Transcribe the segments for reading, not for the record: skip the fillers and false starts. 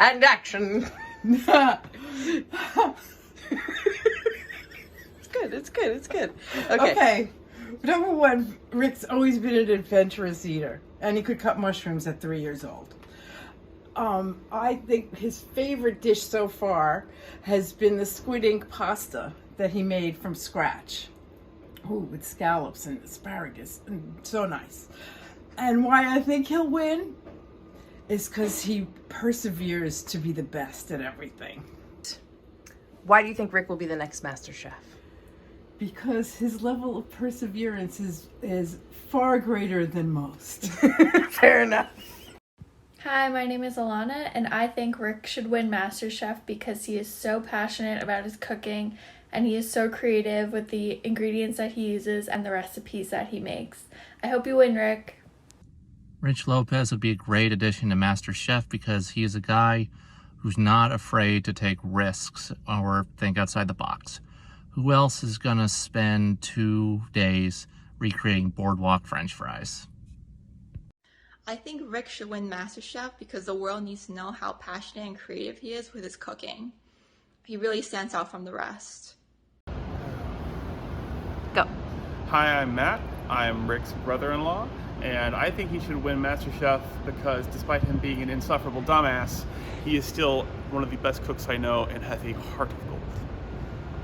And action. It's good. Okay. Number one, Rick's always been an adventurous eater, and he could cut mushrooms at 3 years old. I think his favorite dish so far has been the squid ink pasta that he made from scratch. Ooh, with scallops and asparagus, and so nice. And why I think he'll win is because he perseveres to be the best at everything. Why do you think Rick will be the next MasterChef? Because his level of perseverance is far greater than most. Fair enough. Hi, my name is Alana, and I think Rick should win MasterChef because he is so passionate about his cooking and he is so creative with the ingredients that he uses and the recipes that he makes. I hope you win, Rick. Rich Lopez would be a great addition to MasterChef because he is a guy who's not afraid to take risks or think outside the box. Who else is gonna spend 2 days recreating boardwalk French fries? I think Rick should win MasterChef because the world needs to know how passionate and creative he is with his cooking. He really stands out from the rest. Go. Hi, I'm Matt. I'm Rick's brother-in-law, and I think he should win MasterChef because despite him being an insufferable dumbass, he is still one of the best cooks I know and has a heart of gold.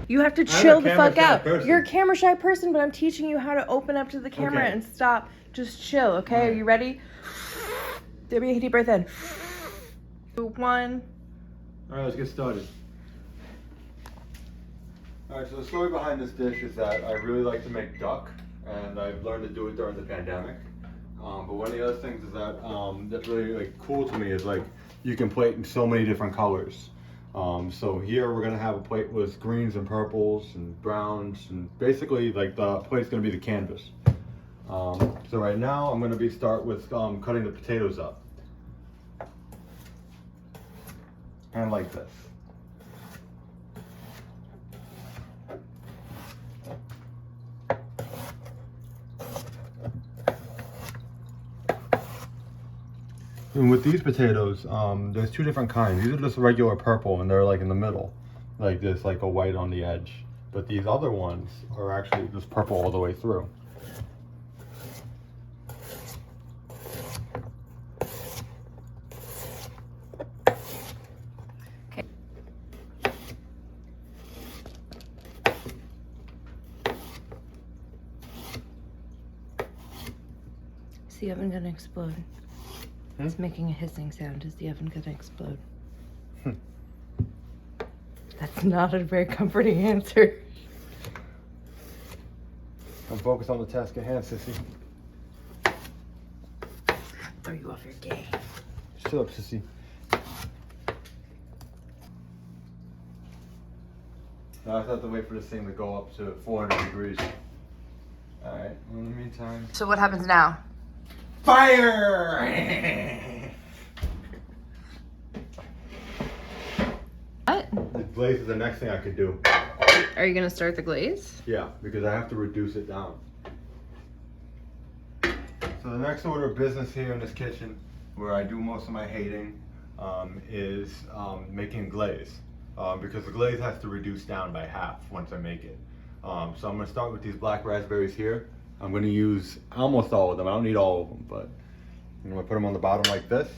You have to chill the fuck out. You're a camera shy person, but I'm teaching you how to open up to the camera and stop. Just chill, okay? Are you ready? Take a deep breath in. 2, 1. All right, let's get started. All right, so the story behind this dish is that I really like to make duck, and I've learned to do it during the pandemic. But one of the other things is that that's really cool to me is you can plate in so many different colors. So here we're gonna have a plate with greens and purples and browns, and basically the plate's gonna be the canvas. So right now I'm gonna start with cutting the potatoes up. And like this. And with these potatoes, there's 2 different kinds. These are just regular purple, and they're in the middle, like this, a white on the edge. But these other ones are actually just purple all the way through. Okay. Is the oven gonna explode? It's making a hissing sound. Is the oven gonna explode? That's not a very comforting answer. I'm focused on the task at hand, sissy. Throw you off your game. Shut up, sissy. Now I have to wait for this thing to go up to 400 degrees. Alright, in the meantime... So what happens now? Fire! What? The glaze is the next thing I could do. Are you gonna start the glaze? Yeah, because I have to reduce it down. So the next order of business here in this kitchen, where I do most of my hating, is making glaze. Because the glaze has to reduce down by half once I make it. So I'm gonna start with these black raspberries here. I'm gonna use almost all of them. I don't need all of them, but I'm gonna put them on the bottom like this.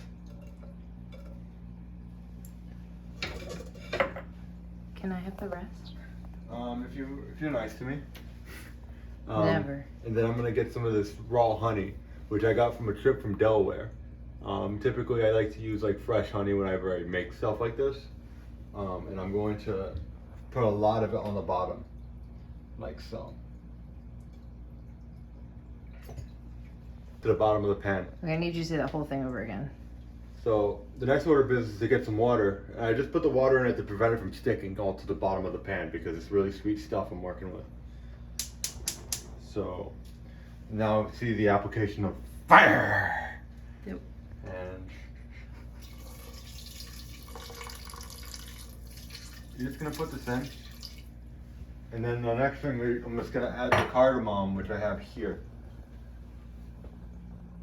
Can I have the rest? If you're nice to me. Never. And then I'm gonna get some of this raw honey, which I got from a trip from Delaware. Typically I like to use fresh honey whenever I make stuff like this. And I'm going to put a lot of it on the bottom, like so. To the bottom of the pan. Okay, I need you to say that whole thing over again. So the next order of business is to get some water. I just put the water in it to prevent it from sticking all to the bottom of the pan because it's really sweet stuff I'm working with. So now see the application of fire. Yep. And you're just gonna put this in. And then the next thing, I'm just gonna add the cardamom, which I have here.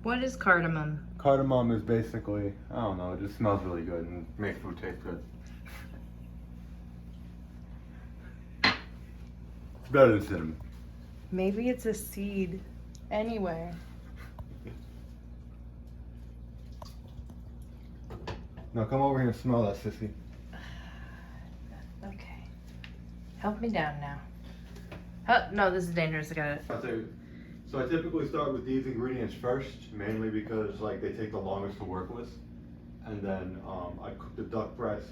What is cardamom? Cardamom is basically, I don't know, it just smells really good and makes food taste good. It's better than cinnamon. Maybe it's a seed. Anyway. Now come over here and smell that, sissy. Okay. Help me down now. Oh, no, this is dangerous. I gotta. So I typically start with these ingredients first, mainly because like they take the longest to work with. And then I cook the duck breast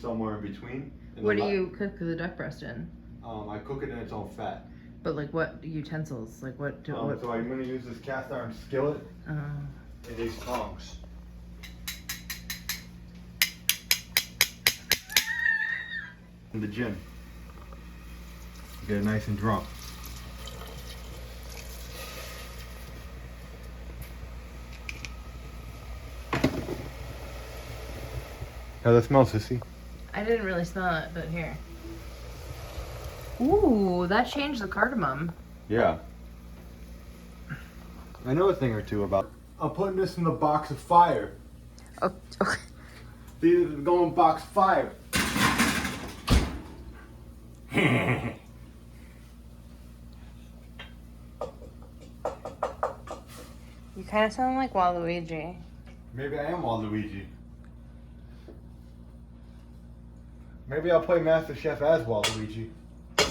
somewhere in between. What do you cook the duck breast in? I cook it in its own fat. But like what utensils? Like what? So I'm going to use this cast iron skillet and these tongs. And the gin. Get it nice and drunk. How does that smell, sissy? I didn't really smell it, but here. Ooh, that changed the cardamom. Yeah. I know a thing or two about it. I'm putting this in the box of fire. Oh, okay. These are going box fire. You kind of sound like Waluigi. Maybe I am Waluigi. Maybe I'll play MasterChef as Waluigi.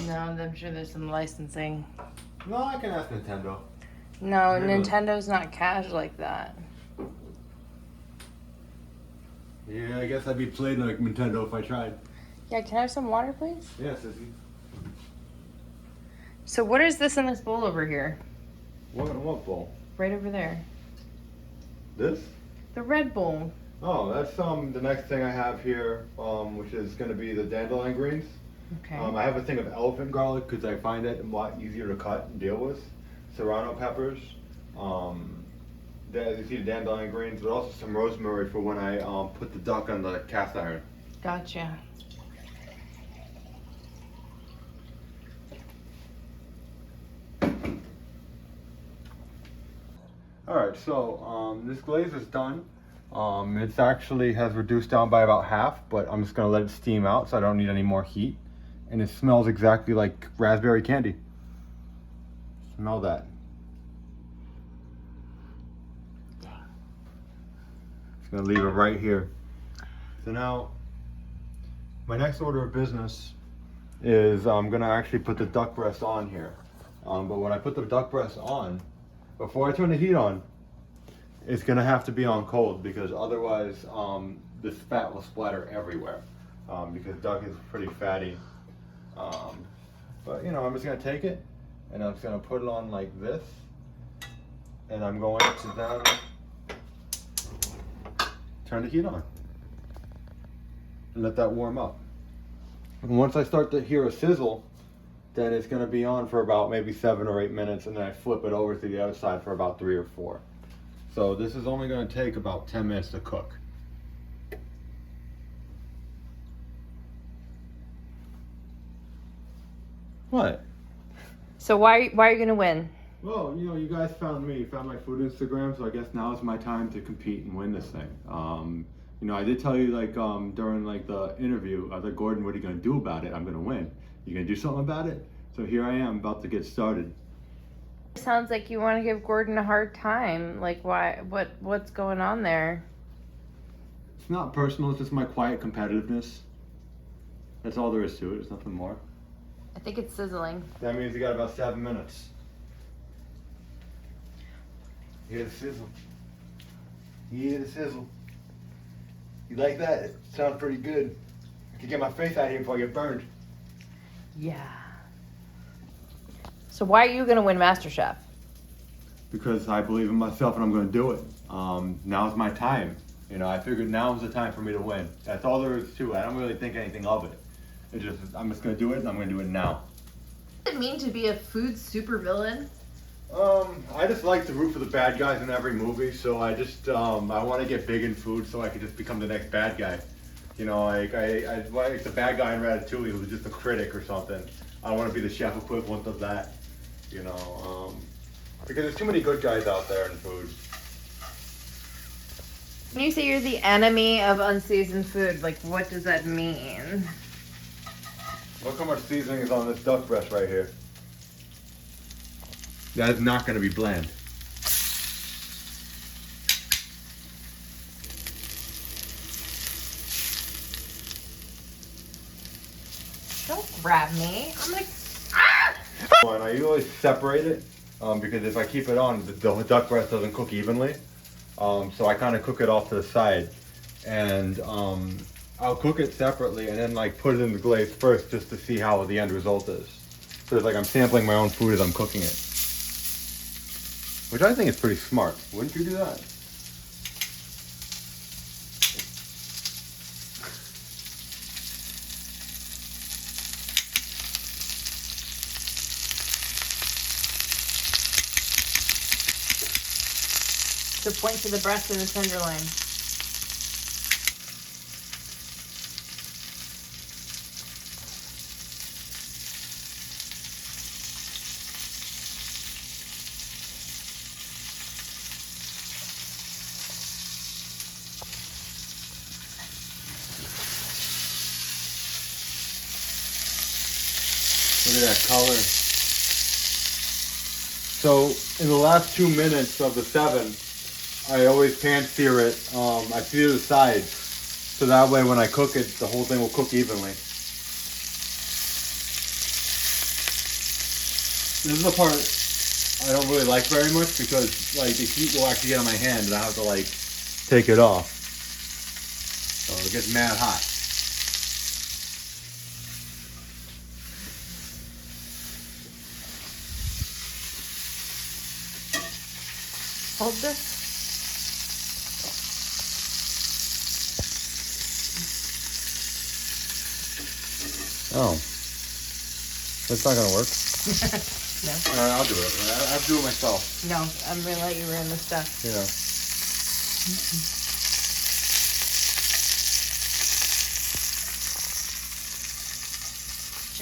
No, I'm sure there's some licensing. No, I can ask Nintendo. No, Maybe. Nintendo's not cash like that. Yeah, I guess I'd be playing like Nintendo if I tried. Yeah, can I have some water, please? Yeah, sissy. So what is this in this bowl over here? What bowl? Right over there. This? The red bowl. Oh, that's the next thing I have here, which is going to be the dandelion greens. Okay. I have a thing of elephant garlic because I find it a lot easier to cut and deal with. Serrano peppers. You see the dandelion greens, but also some rosemary for when I put the duck on the cast iron. Gotcha. Alright, so this glaze is done. It's actually has reduced down by about half, but I'm just going to let it steam out so I don't need any more heat. And it smells exactly like raspberry candy. Smell that. Just going to leave it right here. So now, my next order of business is I'm going to actually put the duck breast on here. But when I put the duck breast on, before I turn the heat on, it's going to have to be on cold because otherwise this fat will splatter everywhere because duck is pretty fatty. But you know, I'm just going to take it and I'm just going to put it on like this, and I'm going to then turn the heat on and let that warm up. And once I start to hear a sizzle, then it's going to be on for about maybe 7 or 8 minutes, and then I flip it over to the other side for about 3 or 4. So this is only going to take about 10 minutes to cook. What? So why are you gonna win? Well, you know, you guys found me, you found my food Instagram, so I guess now is my time to compete and win this thing. You know, I did tell you like during like the interview, I was like, Gordon, what are you going to do about it? I'm going to win. You going to do something about it? So here I am about to get started. Sounds like you want to give Gordon a hard time. Like why? What's going on there? It's not personal, it's just my quiet competitiveness. That's all there is to it, there's nothing more. I think it's sizzling. That means you got about 7 minutes. Hear the sizzle. You hear the sizzle. You like that? It sounds pretty good. I can get my face out of here before I get burned. Yeah. So why are you gonna win MasterChef? Because I believe in myself and I'm going to do it. Now's my time. You know, I figured now's the time for me to win. That's all there is to it. I don't really think anything of it. It's just, I'm just going to do it and I'm going to do it now. What does it mean to be a food supervillain? I just like to root for the bad guys in every movie, so I just, I want to get big in food so I can just become the next bad guy. You know, like the bad guy in Ratatouille who was just a critic or something. I want to be the chef equivalent of that. You know, Because there's too many good guys out there in food. When you say you're the enemy of unseasoned food, like what does that mean? Look how much seasoning is on this duck breast right here. That is not going to be bland. Don't grab me. I'm gonna. And I usually separate it because if I keep it on, the duck breast doesn't cook evenly. So I kind of cook it off to the side, and I'll cook it separately and then like put it in the glaze first just to see how the end result is. So it's like I'm sampling my own food as I'm cooking it, which I think is pretty smart. Wouldn't you do that? So point to the breast and the tenderloin. Look at that color. So in the last 2 minutes of the 7, I always pan sear it. I sear the sides, so that way when I cook it, the whole thing will cook evenly. This is the part I don't really like very much because like the heat will actually get on my hand and I have to like take it off. So it gets mad hot. Hold this. Oh, that's not gonna work. No. I'll do it. I have to do it myself. No, I'm gonna let you ruin the stuff. Yeah.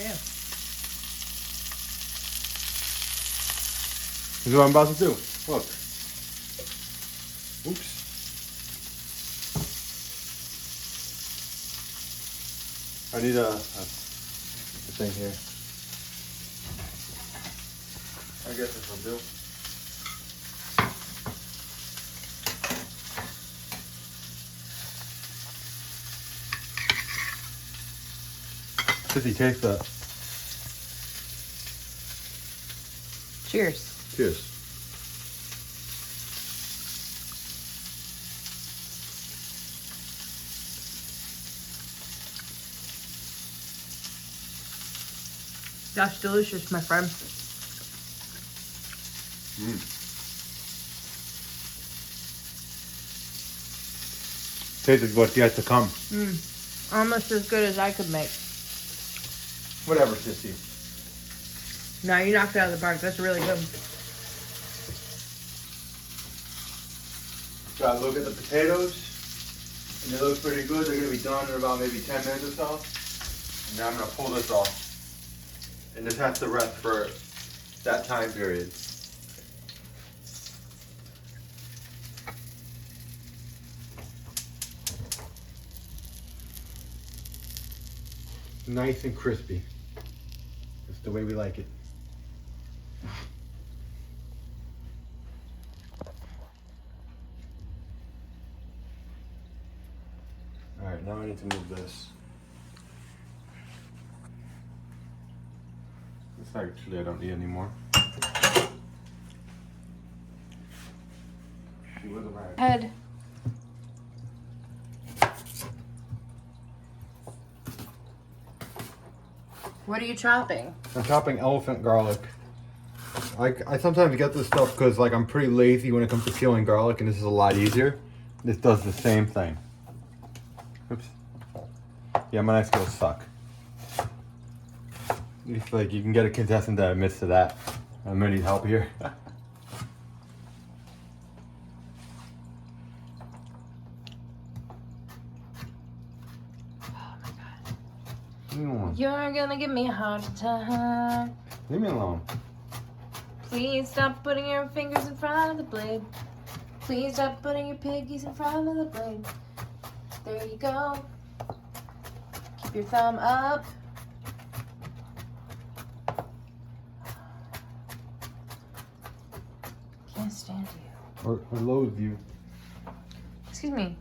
Yeah. This is what I'm about to do. Look. Oops. I need a thing here. I guess this will do. Sissy, taste that. Cheers. Cheers. That's delicious, my friend. Tastes what's yet to come. Almost as good as I could make. Whatever, Sissy. No, you knocked it out of the park. That's really good. So I look at the potatoes, and they look pretty good. They're gonna be done in about maybe 10 minutes or so. And now I'm gonna pull this off. And this has to rest for that time period. Nice and crispy. That's the way we like it. Alright, now I need to move this. This actually I don't need anymore. Head. What are you chopping? I'm chopping elephant garlic. I sometimes get this stuff because like I'm pretty lazy when it comes to peeling garlic, and this is a lot easier. This does the same thing. Oops. Yeah, my knife skills suck. It's like you can get a contestant that admits to that. I'm gonna need help here. You're gonna give me a heart attack. Leave me alone. Please stop putting your fingers in front of the blade. Please stop putting your piggies in front of the blade. There you go. Keep your thumb up. Can't stand you. Or loathe you. Excuse me.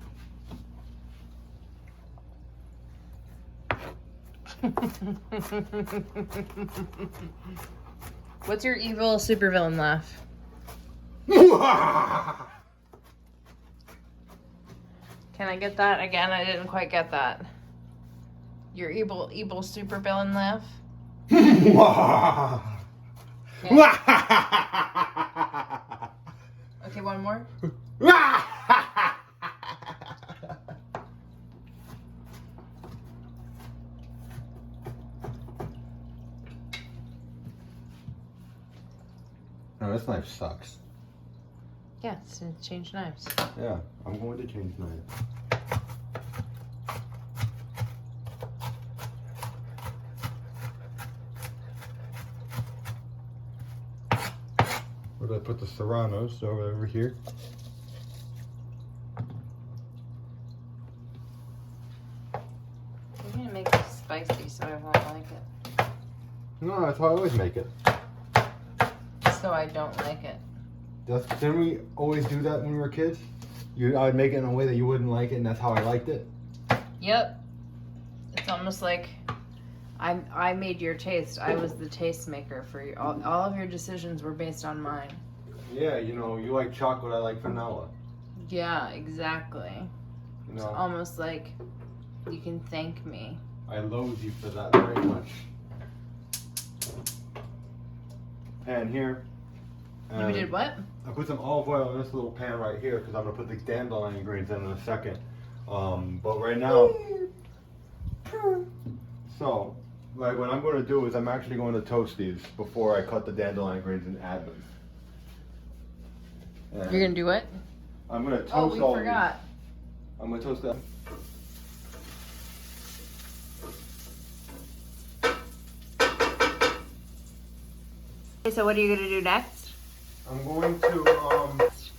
What's your evil supervillain laugh? Can I get that again? I didn't quite get that. Your evil supervillain laugh? Okay, one more. No, this knife sucks. Yeah, so change knives. Yeah, I'm going to change knives. Where did I put the serranos? Over here. We're gonna make this spicy so I won't like it. No, that's how I always make it. So I don't like it. Didn't we always do that when we were kids? I would make it in a way that you wouldn't like it, and that's how I liked it. Yep. It's almost like I made your taste. I was the taste maker for you. All of your decisions were based on mine. Yeah, you know, you like chocolate, I like vanilla. Yeah, exactly. You It's know, almost like you can thank me. I loathe you for that very much. Pan here. You did what? I put some olive oil in this little pan right here because I'm gonna put the dandelion greens in a second. But right now, so like what I'm going to do is I'm actually going to toast these before I cut the dandelion greens and add them. And You're gonna do what? I'm gonna toast Oh, we all forgot. these. I'm gonna toast them. Okay, so what are you gonna do next? I'm going to I'm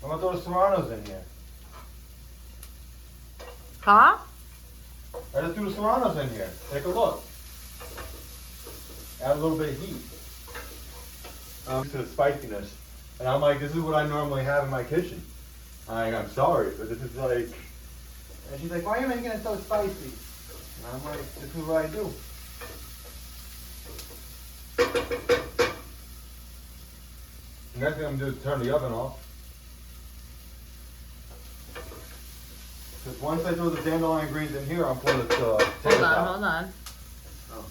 gonna throw the serranos in here. Huh? I just threw the serranos in here. Take a look. Add a little bit of heat. To the spiciness. And I'm like, this is what I normally have in my kitchen. I'm sorry, but this is like... And she's like, why are you making it so spicy? And I'm like, this is what I do. The next thing I'm gonna do is turn the oven off. Because once I throw the dandelion greens in here, I'm putting the potatoes out. Hold on. Oh.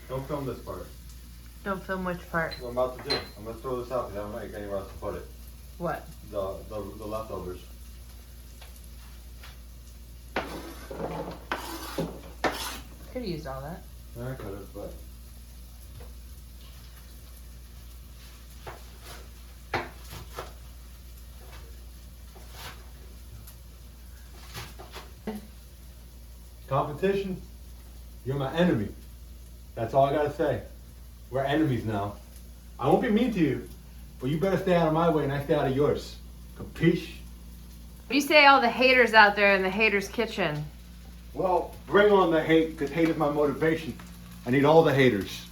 Don't film this part. Don't film which part. What I'm about to do. I'm gonna throw this out because I don't know anywhere else to put it. What? The leftovers. Could have used all that. I could have, but. Competition? You're my enemy. That's all I gotta say. We're enemies now. I won't be mean to you, but you better stay out of my way and I stay out of yours. Capiche? What do you say all the haters out there in the haters' kitchen? Well, bring on the hate, because hate is my motivation. I need all the haters.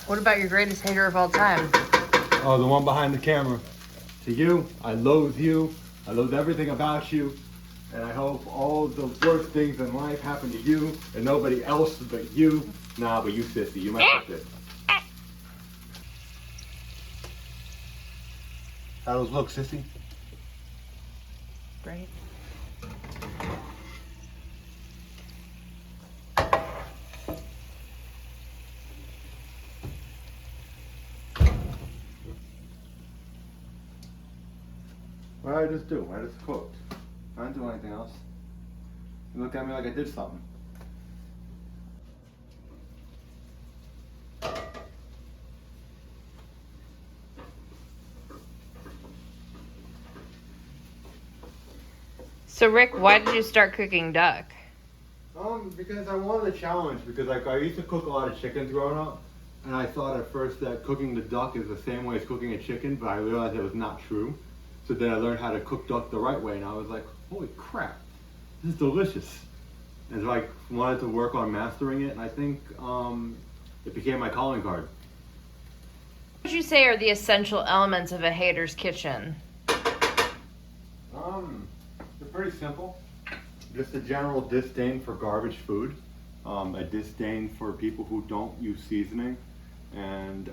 What about your greatest hater of all time? Oh, the one behind the camera. To you, I loathe you. I loathe everything about you. And I hope all the worst things in life happen to you and nobody else but you. Nah, but you, sissy. You my sister. How those look, sissy? Great. What did I just do? I just cooked. I didn't do anything else. You look at me like I did something. So Rick, why did you start cooking duck? Because I wanted a challenge, because like I used to cook a lot of chickens growing up, and I thought at first that cooking the duck is the same way as cooking a chicken, but I realized it was not true. So then I learned how to cook duck the right way, and I was like, holy crap, this is delicious. And so I wanted to work on mastering it, and I think it became my calling card. What would you say are the essential elements of a hater's kitchen? They're pretty simple. Just a general disdain for garbage food, a disdain for people who don't use seasoning, and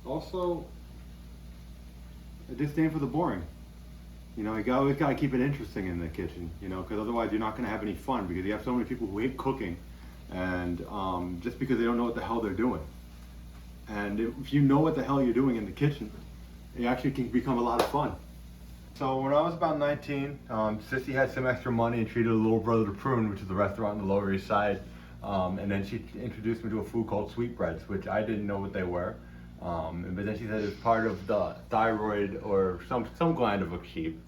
also a disdain for the boring. You know, you always got to keep it interesting in the kitchen, you know, because otherwise you're not going to have any fun, because you have so many people who hate cooking, and just because they don't know what the hell they're doing. And if you know what the hell you're doing in the kitchen, it actually can become a lot of fun. So when I was about 19, Sissy had some extra money and treated a little brother to Prune, which is a restaurant on the Lower East Side. And then she introduced me to a food called sweetbreads, which I didn't know what they were. But then she said it's part of the thyroid or some gland of a sheep.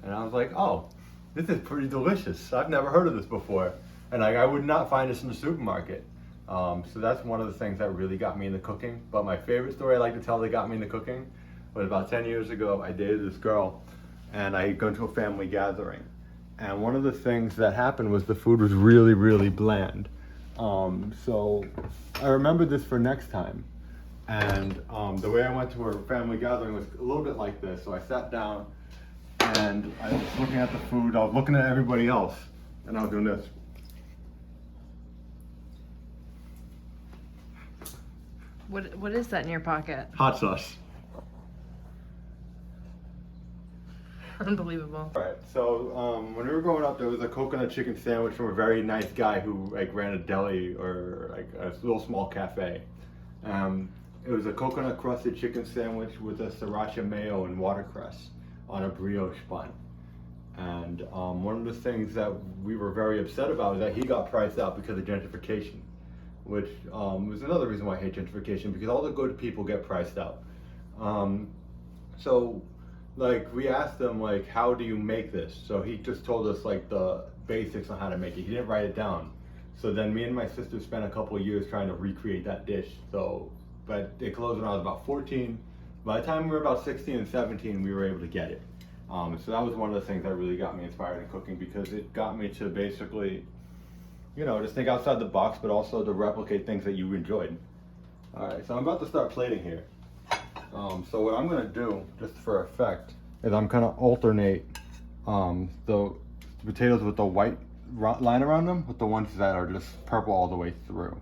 And I was like, oh, this is pretty delicious. I've never heard of this before. And I would not find this in the supermarket. So that's one of the things that really got me into cooking. But my favorite story I like to tell that got me into cooking was about 10 years ago. I dated this girl, and I had gone to a family gathering. And one of the things that happened was the food was really, really bland. So I remembered this for next time. And the way I went to her family gathering was a little bit like this. So I sat down, and I was looking at the food. I was looking at everybody else, and I was doing this. What is that in your pocket? Hot sauce. Unbelievable. All right, so when we were growing up, there was a coconut chicken sandwich from a very nice guy who like ran a deli or like a little small cafe. It was a coconut crusted chicken sandwich with a sriracha mayo and watercress on a brioche bun. And one of the things that we were very upset about is that he got priced out because of gentrification, which was another reason why I hate gentrification, because all the good people get priced out. So like we asked him like, how do you make this? So he just told us like the basics on how to make it. He didn't write it down. So then me and my sister spent a couple of years trying to recreate that dish. So, but it closed when I was about 14. By the time we were about 16 and 17, we were able to get it. So that was one of the things that really got me inspired in cooking, because it got me to basically, you know, just think outside the box, but also to replicate things that you enjoyed. All right, so I'm about to start plating here. So what I'm gonna do, just for effect, is I'm gonna alternate the potatoes with the white line around them with the ones that are just purple all the way through,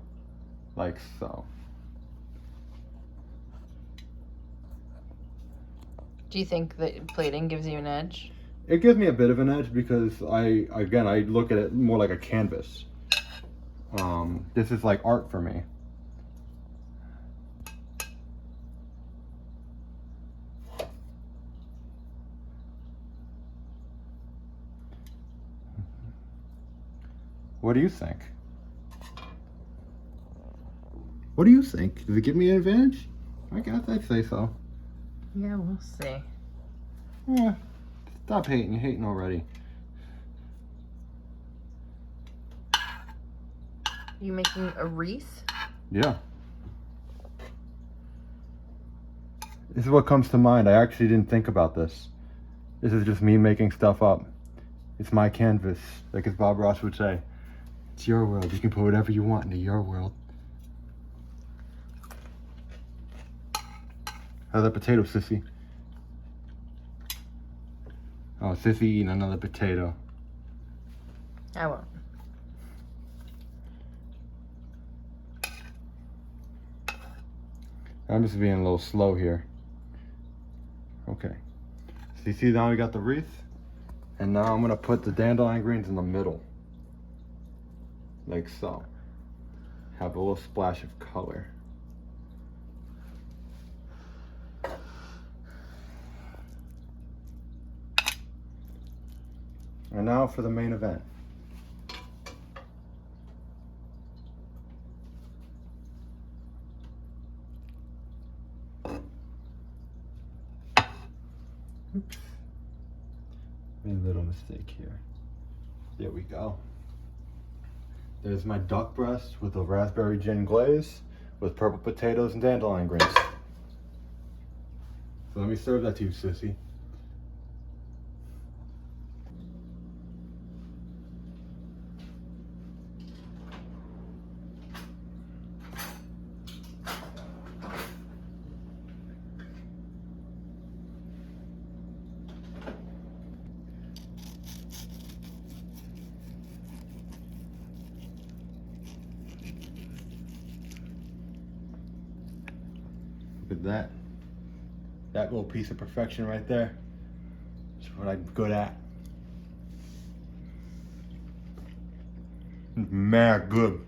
like so. Do you think that plating gives you an edge? It gives me a bit of an edge because I look at it more like a canvas. This is like art for me. What do you think? What do you think? Does it give me an advantage? I guess I'd say so. Yeah, we'll see. Yeah, stop hating. You're hating already. You making a wreath? Yeah. This is what comes to mind. I actually didn't think about this. This is just me making stuff up. It's my canvas, like as Bob Ross would say. It's your world. You can put whatever you want into your world. How's that potato, Sissy? Oh, Sissy eating another potato. I won't. I'm just being a little slow here. Okay. So you see now we got the wreath? And now I'm gonna put the dandelion greens in the middle. Like so. Have a little splash of color. And now for the main event. Oops. Made a little mistake here. There we go. There's my duck breast with a raspberry gin glaze with purple potatoes and dandelion greens. So let me serve that to you, sissy. Look at that. That little piece of perfection right there. That's what I'm good at. Mad good.